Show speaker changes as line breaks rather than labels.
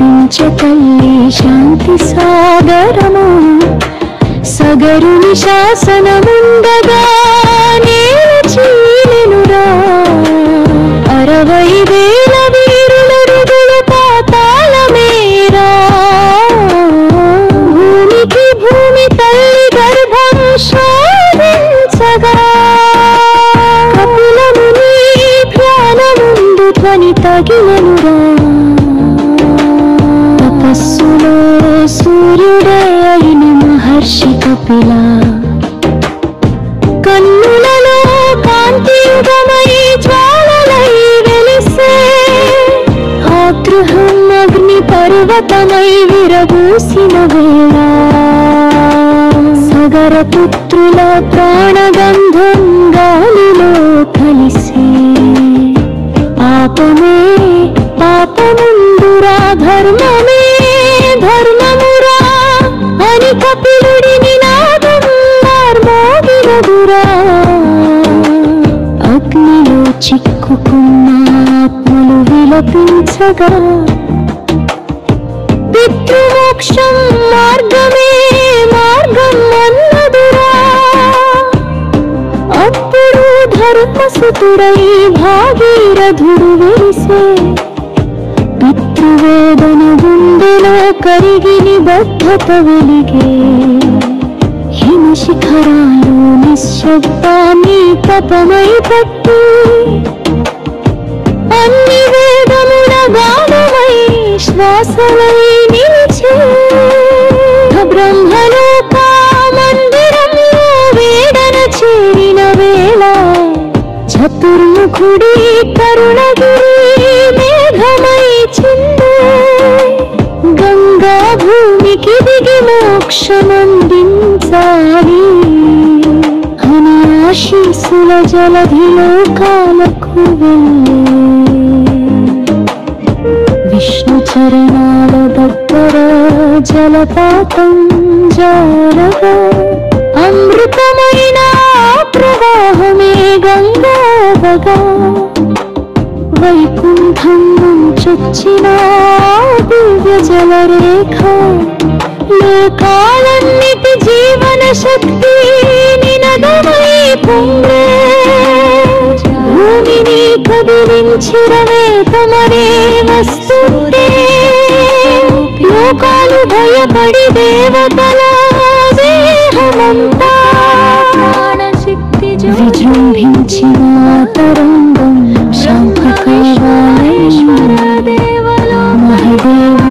పులకించే తల్లి శాంతి సాగరము సగరుని శాసనముండగా నేల చీలెనురా 60,000 వీరులరుగులు పాతాళమేరా భూమికి భూమి తల్లి గర్భం శోధించగా కపిలముని ధ్యానముందు ధ్వని తగిలనురా తపస్సులో సూర్యుడే అయిన మహర్షి కపిల కన్నులలో కాంతియుగమై జ్వాలలై వెలిసే ఆగ్రహం అగ్ని పర్వతమై విరబూసిన వేళ సగర పుత్రుల ప్రాణగంధం గాలిలో కలిసే పాపమే పాపముందురా ధర్మమే ధర్మమురా అని కపిలుడి నినాదం మార్మోగినదురా అగ్నిలో చిక్కుకున్న ఆత్మలు విలపించగా పితృమోక్షం మార్గమే మార్గం అన్నదురా అప్పుడు ధర్మసుతుడై భాగీరథుడు వెలిసే పితృవేదన గుండెలో కరిగి నిబద్ధత వెలిగే హిమశిఖరాలు నిశ్శబ్దాన్ని తపమై పట్టి అన్ని వేదముల గానమై శ్వాసలై నిలిచే బ్రహ్మలోక మందిరంలో వేదన చేరిన వేళ చతుర్ముఖుడి కరుణగిరి మేఘమై చిందే గంగా భూమికి దిగి మోక్షమందించాలి అని ఆశీస్సుల జలధిలోకాలకు వెళ్ళే విష్ణు చరణాల దగ్గర జలపాతం జారగా అమృతమైన ప్రవాహమే గంగావగా వైకుంఠం నుంచొచ్చిన దివ్య జలరేఖ లోకాలన్నిటి జీవన శక్తి నినదమై పొంగే భూమిని కదిలించిరవే తమరే వస్తుంటే లోకాలు భయపడి దేవతల దేహమంతా విజృంభించిన తరంగం శంఖ కైవాలేశ్వర